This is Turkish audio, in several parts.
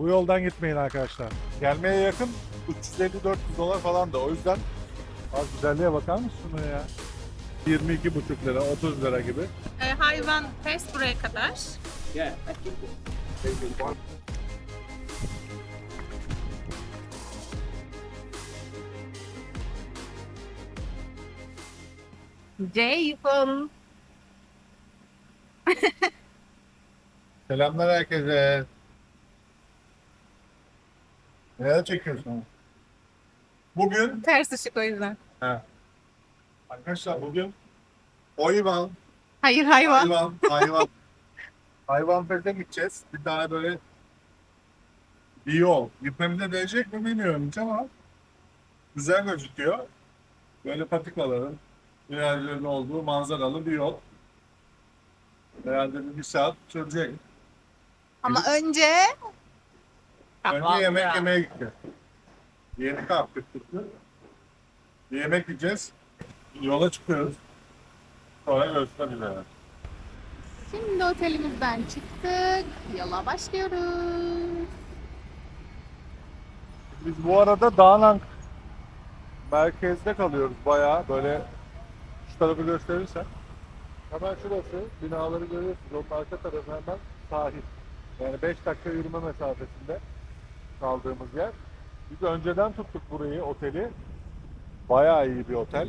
Bu yoldan gitmeyin arkadaşlar. Gelmeye yakın 350-400 dolar falan da. O yüzden az güzelliğe bakar mısın şuna ya? 22,5 lira, 30 lira gibi. Hayvan test buraya kadar. Yeah, I keep it. Jason. Selamlar herkese. Neler çekiyorsun? Bugün Ters ışık o yüzden. arkadaşlar bugün hayvan Hayır hayvan. hayvan feste gideceğiz. Bir tane böyle bir yol. Gitmemize değecek mi bilmiyorum hiç ama güzel gözüküyor. Böyle patikaların virajların olduğu manzaralı bir yol. Herhalde bir saat sürecek. Ama önce Önce yemek yemeye gideceğiz. Yeni kalktık. Bir yemek yiyeceğiz. Yola çıkıyoruz. Sonra görüşmek üzere. Şimdi otelimizden çıktık. Yola başlıyoruz. Biz bu arada Dağın merkezde kalıyoruz bayağı böyle şu tarafı gösterirsen. Hemen şurası binaları görüyorsunuz. Onun arka tarafı hemen sahil. Yani 5 dakika yürüme mesafesinde kaldığımız yer. Biz önceden tuttuk burayı, oteli. Bayağı iyi bir otel.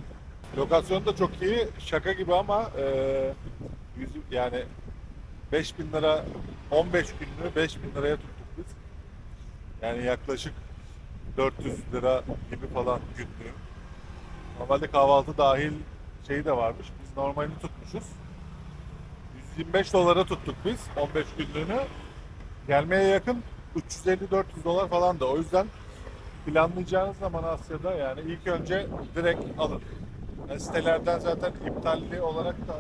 Lokasyon da çok iyi. Şaka gibi ama yani 5.000 lira 15 günlüğü 5.000 liraya tuttuk biz. Yani yaklaşık 400 lira gibi falan günlüğü. Normalde kahvaltı dahil şeyi de varmış. Biz normalini tutmuşuz. 125 dolara tuttuk biz 15 günlüğünü. Gelmeye yakın 350-400 dolar falan da. O yüzden planlayacağınız zaman Asya'da yani ilk önce direkt alın. Yani sitelerden zaten iptalli olarak da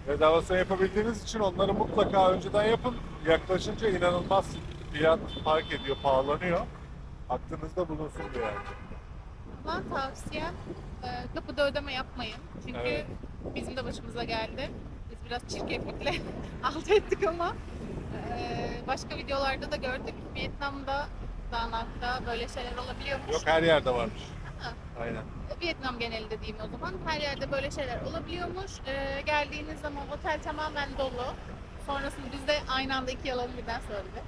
rezervasyon yapabildiğiniz için onları mutlaka önceden yapın. Yaklaşınca inanılmaz fiyat fark ediyor, pahalanıyor. Aklınızda bulunsun diye yani. Ama tavsiyem kapıda ödeme yapmayın. Çünkü Evet. bizim de başımıza geldi. Biz biraz çirkeflikle alt ettik ama başka videolarda da gördük. Vietnam'da, Danak'ta böyle şeyler olabiliyormuş. Yok her yerde varmış. Ha. Aynen. Vietnam genelinde diyeyim o zaman. Her yerde böyle şeyler olabiliyormuş. Geldiğiniz zaman otel tamamen dolu. Sonrasında biz de aynı anda iki yalanı birden söyledik.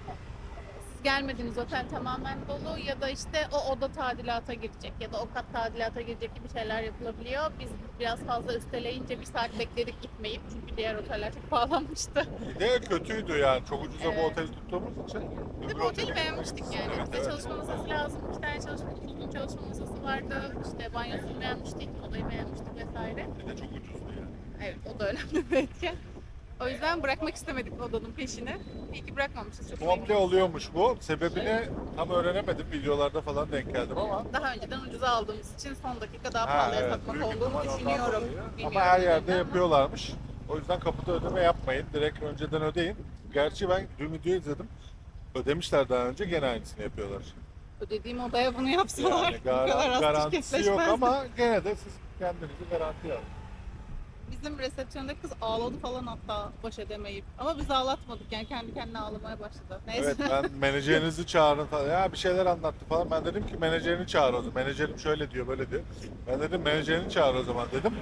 Siz gelmediğiniz otel tamamen dolu ya da işte o oda tadilata girecek ya da o kat tadilata girecek gibi şeyler yapılabiliyor. Biz biraz fazla üsteleyince bir saat bekledik gitmeyip çünkü diğer oteller çok pahalanmıştı. Bir de kötüydü yani. Çok ucuza bu Evet. oteli tuttuğumuz için. Bir de bu oteli beğenmiştik yani. Evet, Bize evet. çalışma masası lazım. 2 tane uzun çalışma masası vardı. İşte banyosunu beğenmiştik, odayı beğenmiştik vesaire. Bir de çok ucuzdu yani. Evet, o da önemli bir etken. O yüzden bırakmak istemedik odanın peşini. İyi ki bırakmamışız. Çok Komple memnunum. oluyormuş bu. Sebebini tam öğrenemedim. Videolarda falan denk geldim ama. Daha önceden ucuza aldığımız için son dakika daha Ha, pahalıya evet, satmak büyük olduğunu ihtimal ondan düşünüyorum. dolayı. Ama Bilmiyorum her yerde nedenini ama. yapıyorlarmış. O yüzden kapıda ödeme yapmayın. Direkt önceden ödeyin. Gerçi ben dün video izledim. Ödemişler daha önce gene aynısını yapıyorlar. Ödediğim odaya bunu yapsalar Yani bu kadar az garantisi yok şirketleşmezdi. ama gene de siz kendinizi garantiye alın. Bizim resepsiyonda kız ağladı falan hatta baş edemeyip. Ama biz ağlatmadık yani kendi kendine ağlamaya başladı. Neyse. Evet ben menajerinizi çağırın falan. Ya bir şeyler anlattı falan. Ben dedim ki menajerini çağır o zaman. Menajerim şöyle diyor böyle diyor. Ben dedim menajerini çağır o zaman dedim.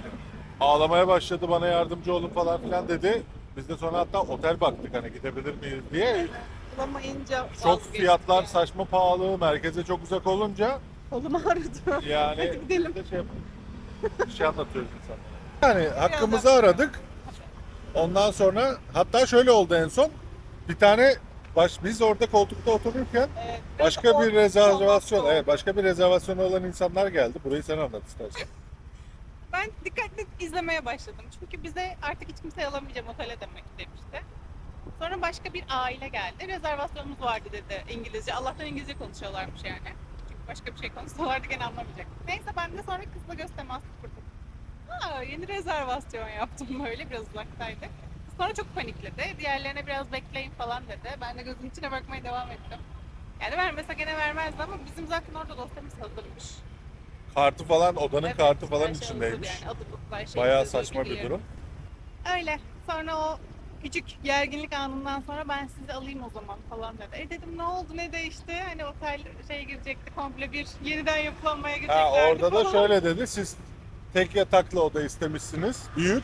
Ağlamaya başladı bana yardımcı olun falan filan dedi. Biz de sonra hatta otel baktık hani gidebilir miyiz diye. Bulamayınca Çok vazgeçtik fiyatlar yani. saçma pahalı, merkeze çok uzak olunca Kolum ağrıdı. yani Hadi gidelim. biz de şey yapalım. Bir şey anlatıyoruz insanlara. Yani hakkımızı aradık. Ondan sonra hatta şöyle oldu en son. Bir tane biz orada koltukta otururken Evet, başka bir biraz rezervasyon, olmazsa evet başka bir rezervasyonu olan insanlar geldi. Burayı sen anlat istersen. Ben dikkatli izlemeye başladım. Çünkü bize artık hiç kimseyi alamayacağım otele demek demişti. Sonra başka bir aile geldi. Rezervasyonumuz vardı dedi İngilizce. Allah'tan İngilizce konuşuyorlarmış yani. Çünkü başka bir şey konuşsalardı gene anlamayacak. Neyse ben de sonra kızla göz teması kurdum. Ha, yeni rezervasyon yaptım böyle biraz uzaktaydık. Sonra çok panikledi. Diğerlerine biraz bekleyin falan dedi. Ben de gözüm içine bakmaya devam ettim. Yani vermese gene vermezdi ama bizim zaten orada dosyamız hazırmış. Kartı falan, odanın Evet, kartı falan her şey hazır içindeymiş. yani. Adı, her şey Bayağı hazır, saçma bir bilgileri. durum. Öyle. Sonra o küçük gerginlik anından sonra ben sizi alayım o zaman falan dedi. Dedim ne oldu, ne değişti? Hani otel girecekti, komple bir yeniden yapılanmaya gireceklerdi Orada da falan. şöyle dedi, siz tek yataklı oda istemişsiniz, büyük.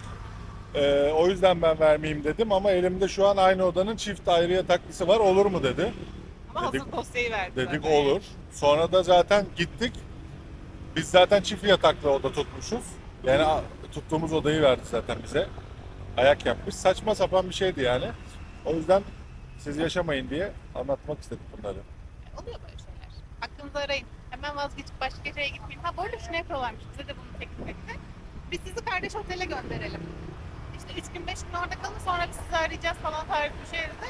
O yüzden ben vermeyeyim dedim ama elimde şu an aynı odanın çift ayrı yataklısı var, olur mu dedi. Ama dedik- hazır dosyayı verdi Dedik zaten. olur. Sonra da zaten gittik. Biz zaten çift yataklı oda tutmuşuz. Yani tuttuğumuz odayı verdi zaten bize. Ayak yapmış. Saçma sapan bir şeydi yani. O yüzden siz yaşamayın diye anlatmak istedim bunları. Oluyor böyle şeyler. Aklınızı arayın. Hemen vazgeçip başka şeye gitmeyin. Ha bu arada şunu yapıyorlarmış. Bize de bunu teklif etti. Biz sizi kardeş otele gönderelim. İşte 3 gün 5 gün orada kalın, sonra biz sizi arayacağız falan tarzı bir şey dedi.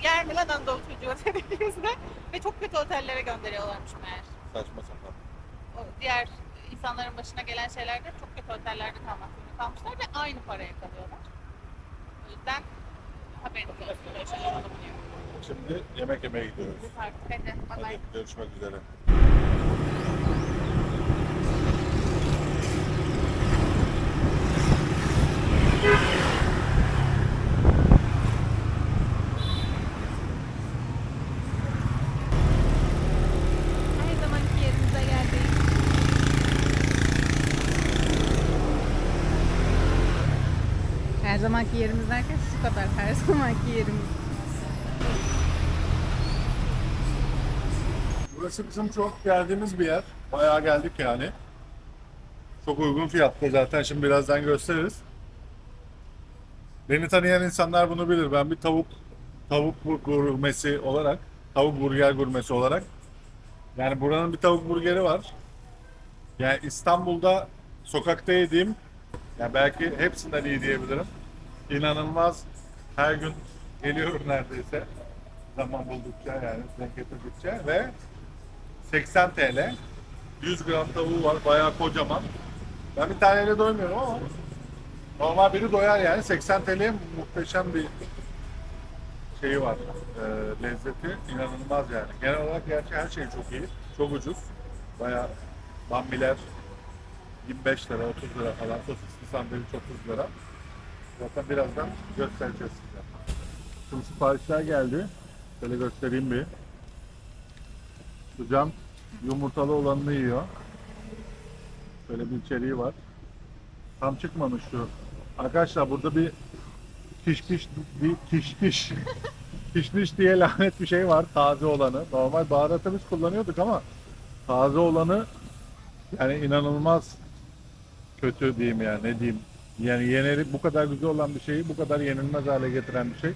Yer mi lan Anadolu çocuğu otelimizde? Ve çok kötü otellere gönderiyorlarmış meğer. Saçma sapan. O diğer insanların başına gelen şeylerde çok kötü otellerde kalmak zorunda kalmışlar ve aynı paraya kalıyorlar. O yüzden haberiniz olsun, böyle şeyler olabiliyor. Şimdi yemek yemeye gidiyoruz. Artık hadi, bay bay. Hadi görüşmek üzere. Her zamanki yerimize geldik. Her zamanki yerimiz derken şu kadar her zamanki yerimiz. Burası bizim çok geldiğimiz bir yer. Bayağı geldik yani. Çok uygun fiyatta zaten, şimdi birazdan gösteririz. Beni tanıyan insanlar bunu bilir. Ben bir tavuk gurmesi olarak, tavuk burger gurmesi olarak. Yani buranın bir tavuk burgeri var. Yani İstanbul'da sokakta yediğim, yani belki hepsinden iyi diyebilirim. İnanılmaz, her gün geliyorum neredeyse. Zaman buldukça yani denk getirdikçe ve 80 TL. 100 gram tavuğu var, bayağı kocaman. Ben bir taneyle doymuyorum ama normal biri doyar yani. 80 TL muhteşem bir şeyi var. Lezzeti inanılmaz yani. Genel olarak gerçi her şey çok iyi. Çok ucuz. Bayağı bambiler 25 lira, 30 lira falan. Sosisli sandviç 30 lira. Zaten birazdan göstereceğiz size. Şimdi siparişler geldi. Şöyle göstereyim bir. Sucam yumurtalı olanını yiyor. Böyle bir içeriği var. Tam çıkmamış şu. Arkadaşlar burada bir kişniş kişniş diye lanet bir şey var, taze olanı. Normal baharatı biz kullanıyorduk ama taze olanı yani inanılmaz kötü diyeyim, yani ne diyeyim. Yani bu kadar güzel olan bir şeyi bu kadar yenilmez hale getiren bir şey.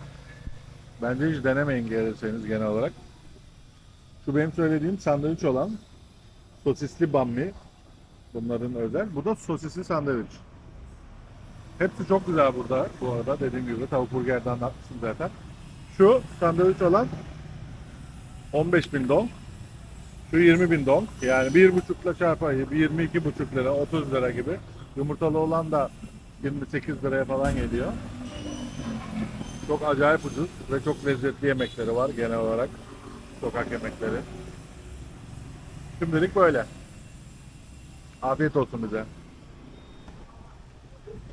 Bence hiç denemeyin gelirseniz genel olarak. Şu benim söylediğim sandviç olan sosisli bammi. Bunların özel. Bu da sosisli sandviç. Hepsi çok güzel burada bu arada, dediğim gibi tavuk burgerden anlatmışsın zaten. Şu sandviç olan 15.000 dong. Şu 20.000 dong. Yani 1,5'la çarpayı 22,5 lira, 30 lira gibi. Yumurtalı olan da 28 liraya falan geliyor. Çok acayip ucuz ve çok lezzetli yemekleri var genel olarak. Sokak yemekleri. Şimdilik böyle. Afiyet olsun bize.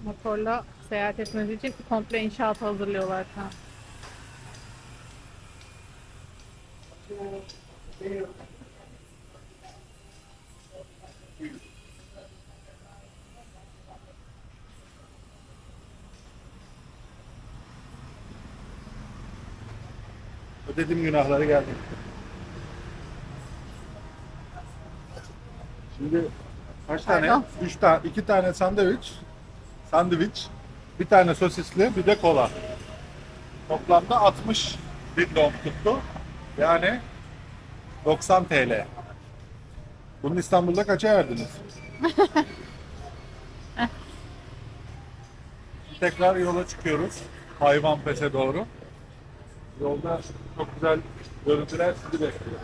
Motorla seyahat etmeniz için komple inşaat hazırlıyorlar şu an. Ödediğim günahları geldi. Şimdi kaç tane? Pardon. 3 tane, 2 tane sandviç, bir tane sosisli, bir de kola. Toplamda 60 bin dong tuttu. Yani 90 TL. Bunu İstanbul'da kaça verdiniz? Tekrar yola çıkıyoruz. Hayvanpes'e doğru. Yolda çok güzel görüntüler sizi bekliyor.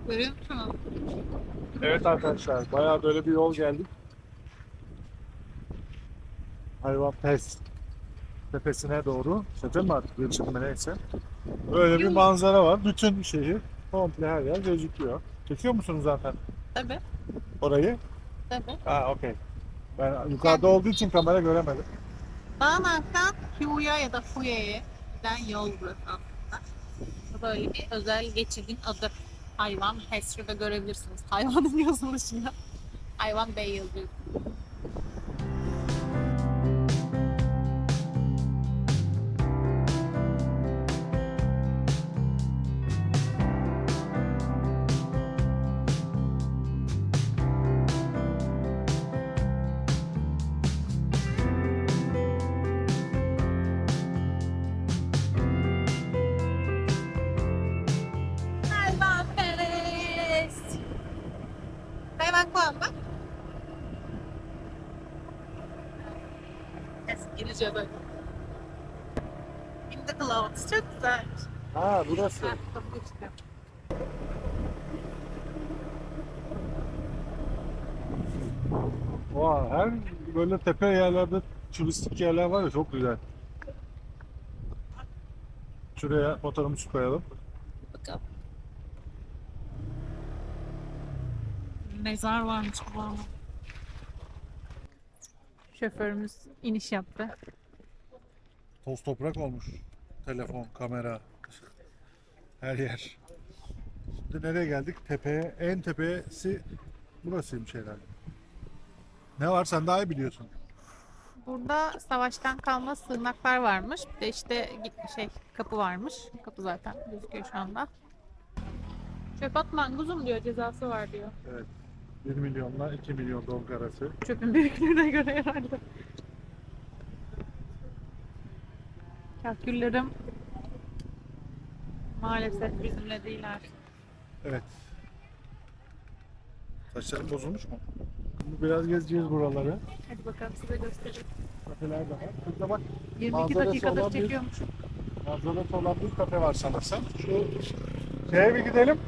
Görüyor musunuz? Evet arkadaşlar, bayağı böyle bir yol geldik. Hayvan Pes tepesine doğru. Tepe mi artık, geçit mi neyse. Böyle bir manzara var. Bütün şehir, komple her yer gözüküyor. Çekiyor musunuz zaten Tabii. orayı? Tabii. Ha, okey. Ben yukarıda olduğu için kamera göremedim. Dağnak'tan Hu'ya ya da Fuye'ye giden yol burası aslında. Böyle bir özel geçidin adı. Hayvan Pes. Şurada görebilirsiniz. Hayvanın yazılışını. Hayvan Bey yazıyor. Hayvan perest. Hayvan kuamba. İngilizce böyle. In the clouds. Çok güzel. Ha, burası. Ha, tabii işte. Vay, her böyle tepe yerlerde turistik yerler var ya, çok güzel. Şuraya fotoğrafımızı koyalım. Bakalım. Mezar varmış bu arada. Şoförümüz iniş yaptı. Toz toprak olmuş. Telefon, kamera, her yer. Şimdi nereye geldik? Tepeye, en tepesi burasıymış herhalde. Ne var, sen daha iyi biliyorsun. Burada savaştan kalma sığınaklar varmış. Bir de işte kapı varmış. Kapı zaten gözüküyor şu anda. Çöp atma kuzum diyor, cezası var diyor. Evet. 1 milyonla 2 milyon dong arası. Çöpün büyüklüğüne göre herhalde. Kaküllerim maalesef bizimle değiller. Evet. Saçlarım bozulmuş mu? Şimdi biraz gezeceğiz buraları. Hadi bakalım size göstereyim. Kafeler de var. Burada bak, 22 manzarası dakikadır olan bir- çekiyormuşum. manzarası olan bir kafe var sanırsam. Şu şeye bir gidelim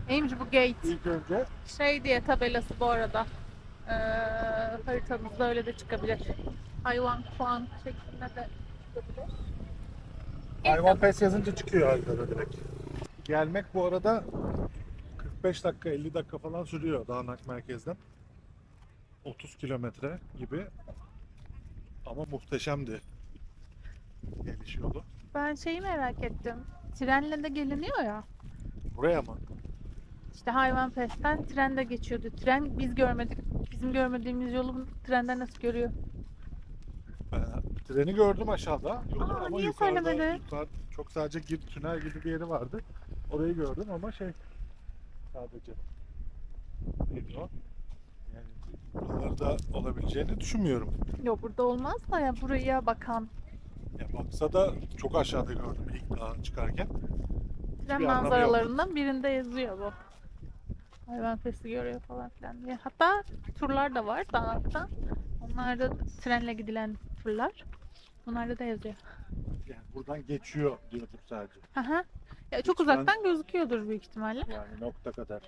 Neymiş bu gate? ilk önce. Şey diye tabelası bu arada. Haritanızda öyle de çıkabilir. Hayvan puan şeklinde de çıkabilir. Hayvan Pes yazınca çıkıyor haritada direkt. Gelmek bu arada 45 dakika 50 dakika falan sürüyor Dağnak merkezden. 30 kilometre gibi. Ama muhteşemdi geliş yolu. Ben şeyi merak ettim. Trenle de geliniyor ya. Buraya mı? İşte Hayvanfest'ten trende geçiyordu. Tren biz görmedik. Bizim görmediğimiz yolu trenden nasıl görüyor? Ben treni gördüm aşağıda. Yolu Aa, ama niye yukarıda, söylemedi? çok sadece tünel gibi bir yeri vardı. Orayı gördüm ama sadece neydi o? Yani buralarda olabileceğini düşünmüyorum. Yok burada olmaz da ya buraya bakan Ya baksa da çok aşağıda gördüm ilk dağa çıkarken. tren Hiçbir anlamı yok. manzaralarından birinde yazıyor bu. Hayvanfest'i görüyor falan filan diye. Hatta turlar da var Dağıt'ta. Onlar da trenle gidilen turlar. Bunlarda da yazıyor. Yani buradan geçiyor diyorduk sadece. Aha. Ya çok Lütfen. uzaktan gözüküyordur büyük ihtimalle. Yani nokta kadar.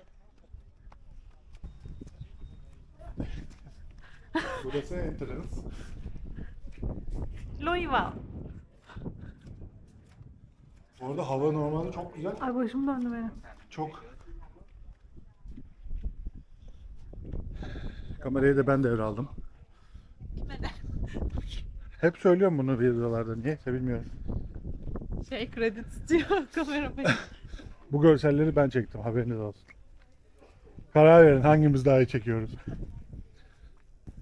Burası entrance. Loiva. Orada hava normalde çok güzel. Ay başım döndü benim. Çok. Kamerayı da ben devraldım. Hep söylüyorum bunu videolarda. Niyeyse bilmiyorum. Kredi tutuyor kamera benim. Bu görselleri ben çektim. Haberiniz olsun. Karar verin hangimiz daha iyi çekiyoruz.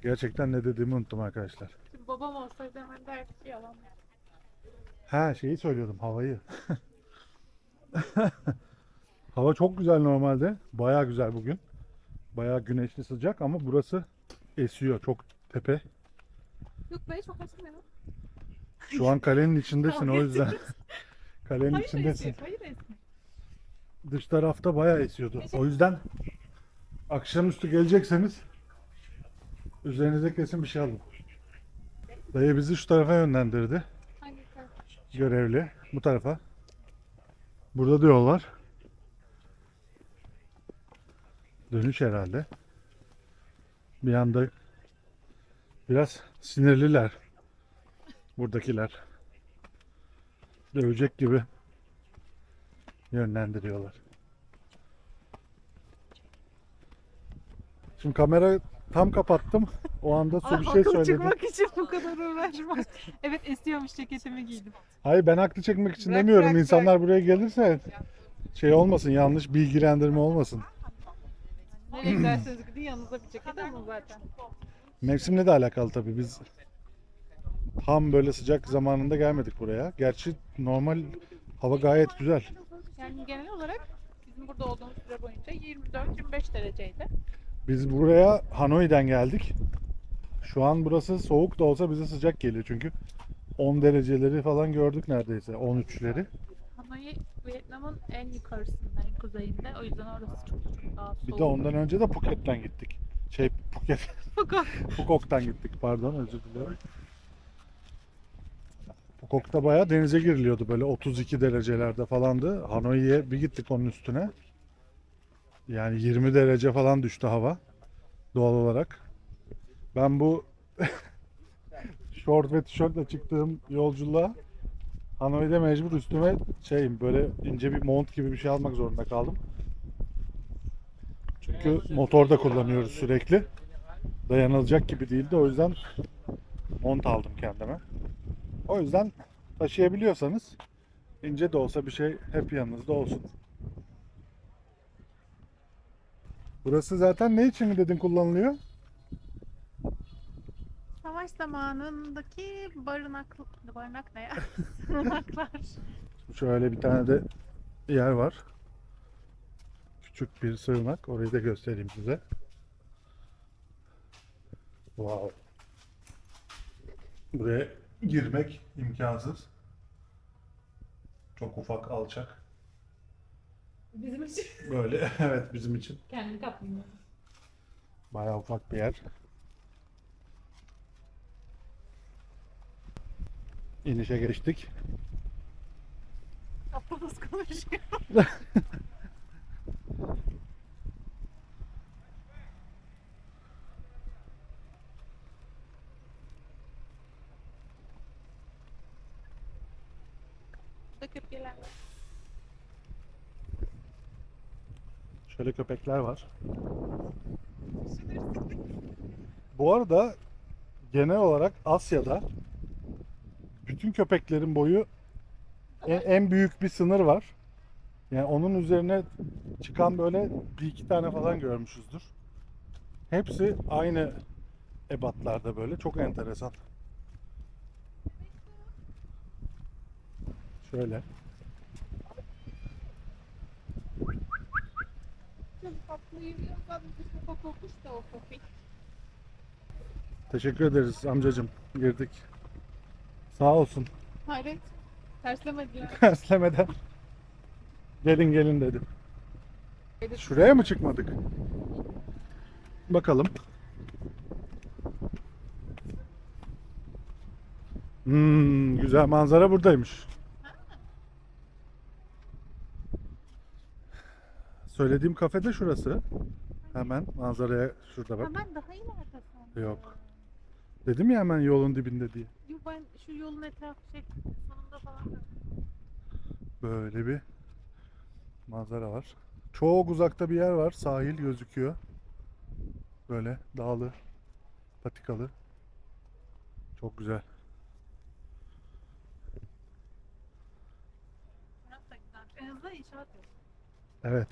Gerçekten ne dediğimi unuttum arkadaşlar. Şimdi babam olsaydı hemen derdi ki yalan. Ha, şeyi söylüyordum, havayı. Hava çok güzel normalde. Bayağı güzel bugün. Bayağı güneşli, sıcak ama burası esiyor. Çok tepe. Yok be çok esmiyor. Şu an kalenin içindesin o yüzden. Kalenin içindesin. Hayır esmiyor. Dış tarafta bayağı esiyordu. O yüzden akşamüstü gelecekseniz üzerinize kesin bir şey alın. Dayı bizi şu tarafa yönlendirdi. Hangi taraf? Görevli. Bu tarafa. Burada da yol var. Dönüş herhalde. Bir anda biraz sinirliler buradakiler. Dövecek gibi yönlendiriyorlar. Şimdi kamera tam kapattım. O anda su bir şey Haklı söyledi. çıkmak için bu kadar uğraşma. Evet, esiyormuş, ceketimi giydim. Hayır, ben haklı çekmek için Bırak, demiyorum. bırak, İnsanlar buraya gelirse şey olmasın, yanlış bilgilendirme olmasın. Nereye giderseniz gidin, yanınıza bir ceket alın zaten. Mevsimle de alakalı tabii. Biz tam böyle sıcak zamanında gelmedik buraya. Gerçi normal hava gayet güzel. Yani genel olarak bizim burada olduğumuz süre boyunca 24-25 dereceydi. Biz buraya Hanoi'den geldik. Şu an burası soğuk da olsa bize sıcak geliyor çünkü 10 dereceleri falan gördük neredeyse, 13'leri. Hanoi, Vietnam'ın en yukarısında, en kuzeyinde. O yüzden orası çok daha soğuk. Bir de ondan önce de Phuket'ten gittik. Phukok'tan gittik, pardon, özür dilerim. Phukok'ta bayağı denize giriliyordu, böyle 32 derecelerde falandı. Hanoi'ye bir gittik onun üstüne. Yani 20 derece falan düştü hava doğal olarak. Ben bu şort ve tişörtle çıktığım yolculuğa Hanoi'de mecbur üstüme böyle ince bir mont gibi bir şey almak zorunda kaldım. Çünkü motorda kullanıyoruz sürekli. Dayanılacak gibi değildi. O yüzden mont aldım kendime. O yüzden taşıyabiliyorsanız ince de olsa bir şey hep yanınızda olsun. Burası zaten ne için mi dedin kullanılıyor? Savaş zamanındaki barınak ne ya? Sığınaklar. Şöyle bir tane de yer var. Küçük bir sığınak. Orayı da göstereyim size. Wow. Buraya girmek imkansız. Çok ufak, alçak. Bizim için. Böyle evet, bizim için Kendi kaplayayım. bayağı ufak bir yer. İnişe geçtik. Kapımız konuşuyor. Burada köpekler var. Şöyle köpekler var. Bu arada genel olarak Asya'da bütün köpeklerin boyu en büyük bir sınır var. Yani onun üzerine çıkan böyle bir iki tane falan görmüşüzdür. Hepsi aynı ebatlarda böyle. Çok enteresan. Şöyle. Çok tatlı yürüyor. Sadece sokak olmuş da o köpek. Teşekkür ederiz amcacığım. Girdik. Sağ olsun. Hayret. Terslemediler. Terslemeden. Gelin gelin dedim. Şuraya mı çıkmadık? Bakalım. Güzel manzara buradaymış. Söylediğim kafe de şurası. Hemen manzaraya şurada bak. Ben daha ileride sandım. Yok. Dedim ya hemen yolun dibinde diye. Yok, ben şu yolun etrafı sonunda falan gördüm. Böyle bir manzara var. Çok uzakta bir yer var. Sahil gözüküyor. Böyle dağlı, patikalı. Çok güzel. Taraf da güzel. En azından inşaat yok. Evet.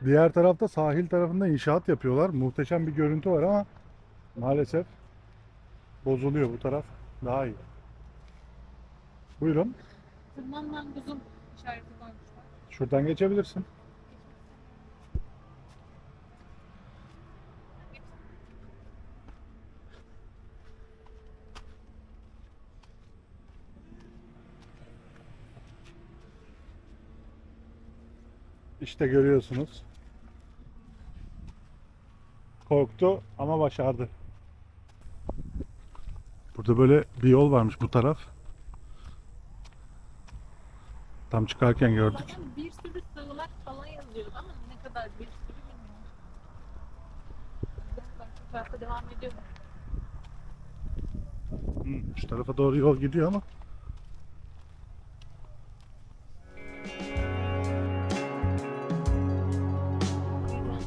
Diğer tarafta sahil tarafında inşaat yapıyorlar. Muhteşem bir görüntü var ama maalesef bozuluyor. Bu taraf daha iyi. Buyurun. Tırmanla kuzum işareti koymuşlar. Şuradan geçebilirsin. İşte görüyorsunuz. Korktu ama başardı. Burada böyle bir yol varmış bu taraf. Tam çıkarken gördük. Zaten bir sürü sığınak falan yazıyordu ama ne kadar bir sürü bilmiyorum. tarafta devam ediyor. Şu tarafa doğru yol gidiyor ama.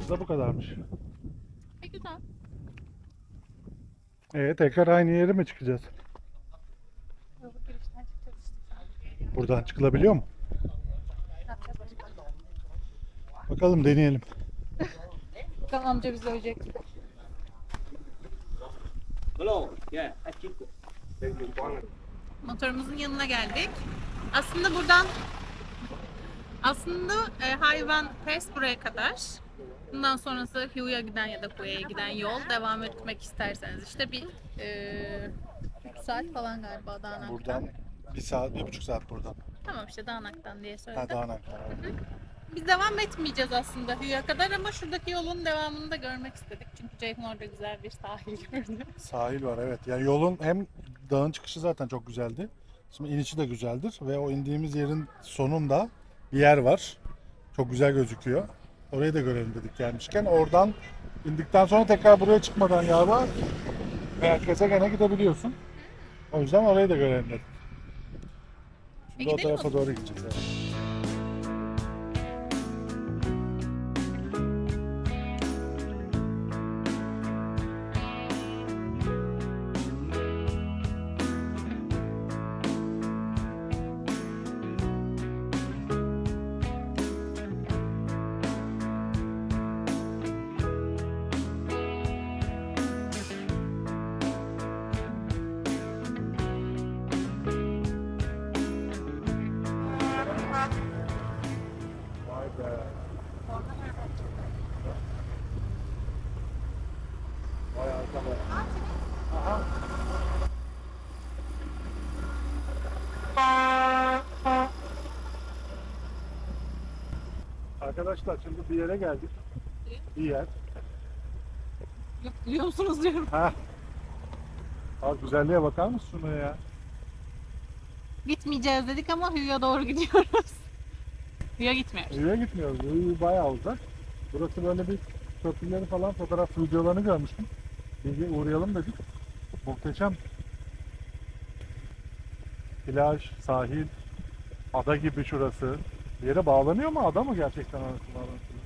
Bu da bu kadarmış. Güzel. Tekrar aynı yere mi çıkacağız? Yolu girişten çıkacağız işte. Buradan çıkılabiliyor mu? Ne yapacağız başka? Bakalım deneyelim. Bakalım amca bizi övecek. Hello. Yeah, I keep it. Thank you. Bye. Motorumuzun yanına geldik. Aslında Hayvan Pass buraya kadar. Bundan sonrası Hugh'a giden ya da Kue'ye giden yol devam etmek isterseniz işte bir 3 saat falan galiba Dağnak'tan. Buradan 1 saat, 1,5 saat buradan. Tamam işte Dağnak'tan diye Ha, söyledim. Dağnak'tan. Biz devam etmeyeceğiz aslında Hugh'a kadar ama şuradaki yolun devamını da görmek istedik. Çünkü Ceyhun orada güzel bir sahil gördü. Sahil var, evet. Yani yolun hem dağın çıkışı zaten çok güzeldi. Şimdi inişi de güzeldir ve o indiğimiz yerin sonunda bir yer var. Çok güzel gözüküyor. Orayı da görelim dedik gelmişken. Oradan indikten sonra tekrar buraya çıkmadan galiba merkeze gene gidebiliyorsun. O yüzden orayı da görelim dedik. Şimdi o gidelim tarafa o doğru gideceğiz. Evet. Vay be. Vay arkadaş. Aha. Arkadaşlar şimdi bir yere geldik. Bir yer. Yok biliyor musunuz diyorum. Ha. Abi güzelliğe bakar mısın şuna ya? Gitmeyeceğiz dedik ama Hugh'a doğru gidiyoruz. Hugh'a gitmiyoruz. Buraya gitmiyoruz. Burayı bayağı uzak. Burası böyle bir köprüleri falan fotoğraf videolarını görmüştüm. Bir uğrayalım dedik. Muhteşem. Plaj, sahil, ada gibi şurası. Bir yere bağlanıyor mu? Ada mı gerçekten orası bağlantılı?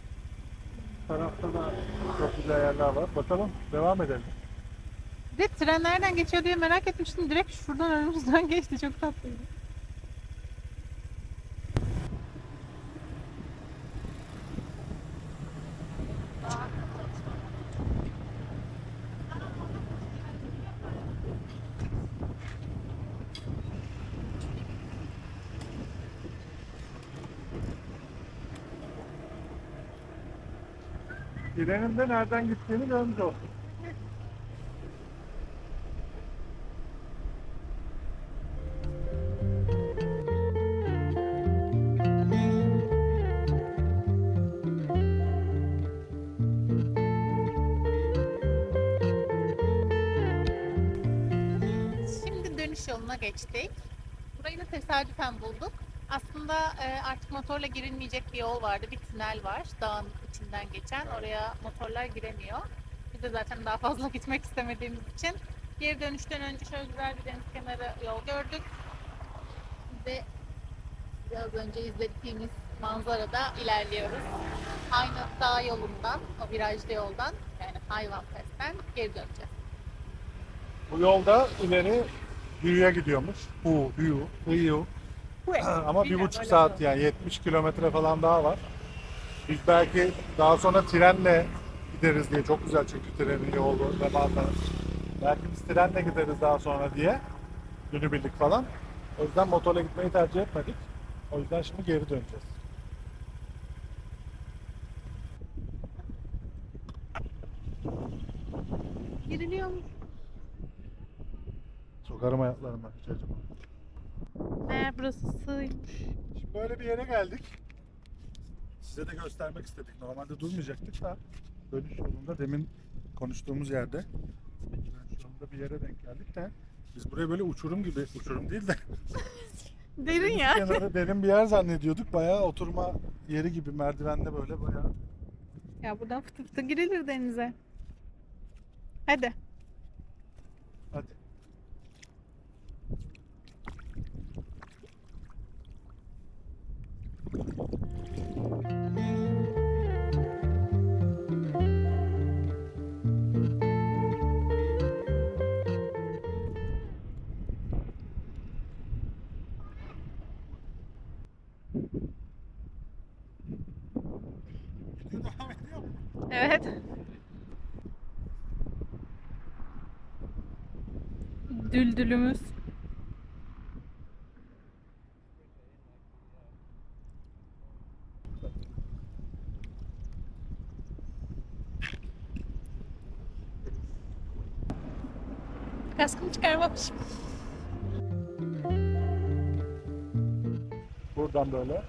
Bu tarafta da çok güzel yerler var. Bakalım devam edelim. Bir de tren nereden geçiyor diye merak etmiştim. Direkt şuradan önümüzden geçti. Çok tatlıydı. Trenin de nereden gittiğini görmüş olduk. Şimdi dönüş yoluna geçtik. Burayı da tesadüfen bulduk. Aslında artık motorla girilmeyecek bir yol vardı. Bir tünel var. Dağın içinden geçen. Oraya motorlar giremiyor. Biz de zaten daha fazla gitmek istemediğimiz için geri dönüşten önce şöyle güzel bir deniz kenarı yol gördük. Ve biraz önce izlediğimiz manzarada ilerliyoruz. Aynı dağ yolundan, o virajlı yoldan yani Hayvan Pass'ten geri döneceğiz. Bu yolda ileri Hü'ye gidiyormuş. Hü. Ama 1,5 saat yani 70 kilometre falan daha var. Biz belki daha sonra trenle gideriz diye. Çok güzel çünkü trenin yolu ve manzara. Belki biz trenle gideriz daha sonra diye. Günübirlik falan. O yüzden motorla gitmeyi tercih etmedik. O yüzden şimdi geri döneceğiz. Giriliyormuş. Sokarım ayaklarımdan hiç acıma. Meğer burası sığymış. Şimdi böyle bir yere geldik. Size de göstermek istedik. Normalde durmayacaktık da dönüş yolunda demin konuştuğumuz yerde dönüş yolunda bir yere denk geldik de biz buraya böyle uçurum gibi, uçurum değil de Derin deniz ya. kenarı derin bir yer zannediyorduk. Bayağı oturma yeri gibi merdivenle böyle bayağı. Ya buradan fıtı fıtı girilir denize. Hadi. Hadi. Devam ediyor mu? Evet. Düldülümüz. Kaskımı çıkarmamışım. Buradan böyle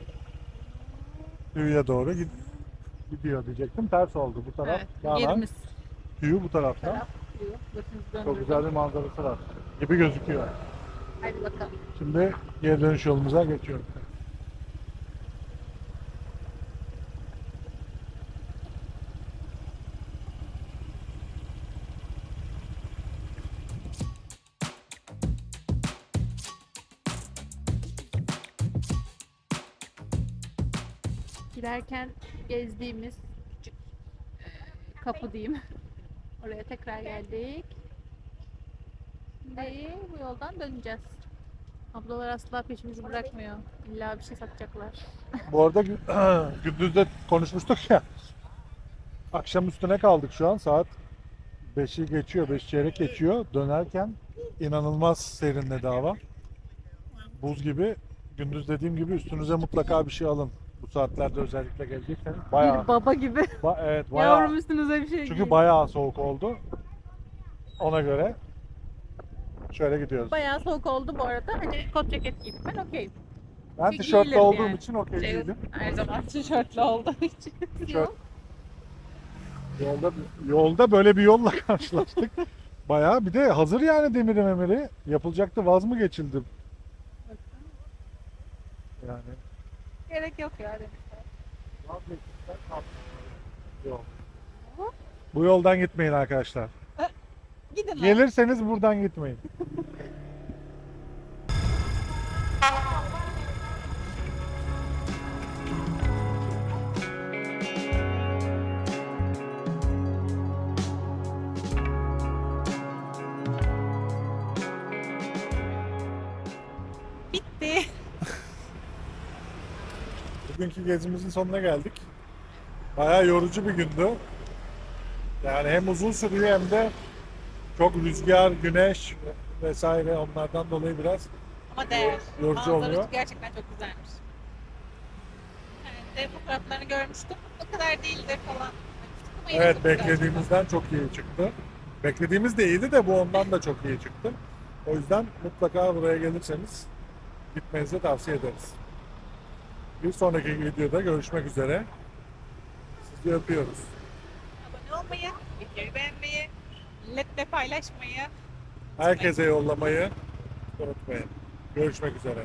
Hü'ye doğru gidiyor diyecektim. Ters oldu bu taraf. Evet, Dağlar. yerimiz. Hü bu taraftan. Taraf diyor. Başımızı Çok döndürdük. güzel bir manzarası var gibi gözüküyor. Hadi bakalım. Şimdi geri dönüş yolumuza geçiyoruz. Giderken gezdiğimiz küçük kapı diyeyim. Oraya tekrar geldik. Şimdi bu yoldan döneceğiz. Ablalar asla peşimizi bırakmıyor. İlla bir şey satacaklar. Bu arada gündüzde konuşmuştuk ya. Akşam üstüne kaldık şu an. Saat 5'i geçiyor, 5 çeyrek geçiyor. Dönerken inanılmaz serinledi hava. Buz gibi. Gündüz dediğim gibi üstünüze mutlaka bir şey alın. Bu saatlerde özellikle gelecekseniz. Bayağı, Bir baba gibi. evet, Yavrum bayağı. üstünüze bir şey Çünkü giyin. bayağı soğuk oldu. Ona göre şöyle gidiyoruz. Bayağı soğuk oldu bu arada. Hani kot ceket giydim. Ben okeyim. Ben Çünkü tişörtlü giyilir olduğum yani. için okey değilim. Her zaman tişörtlü olduğu için. Tişört. Yolda böyle bir yolla karşılaştık. Bayağı bir de hazır yani demiri memiri. Yapılacaktı, vaz mı geçildi? Yani. Gerek yok yani. Yok. Bu yoldan gitmeyin arkadaşlar. Gidin lan. Gelirseniz buradan gitmeyin. Bitti. Bugünkü gezimizin sonuna geldik. Bayağı yorucu bir gündü. Yani hem uzun sürüyor hem de çok rüzgar, güneş vesaire onlardan dolayı biraz Ama değer. yorucu Manzarası oluyor. gerçekten çok güzelmiş. Evet, de fotoğraflarını görmüştüm. O kadar değildir falan. Ama yine Evet, çok güzel. beklediğimizden çok iyi çıktı. Beklediğimiz de iyiydi de bu ondan da çok iyi çıktı. O yüzden mutlaka buraya gelirseniz gitmenizi tavsiye ederiz. Bir sonraki videoda görüşmek üzere. Sizi öpüyoruz. Abone olmayı, videoyu beğenmeyi, milletle paylaşmayı. Herkese yollamayı unutmayın. Görüşmek üzere.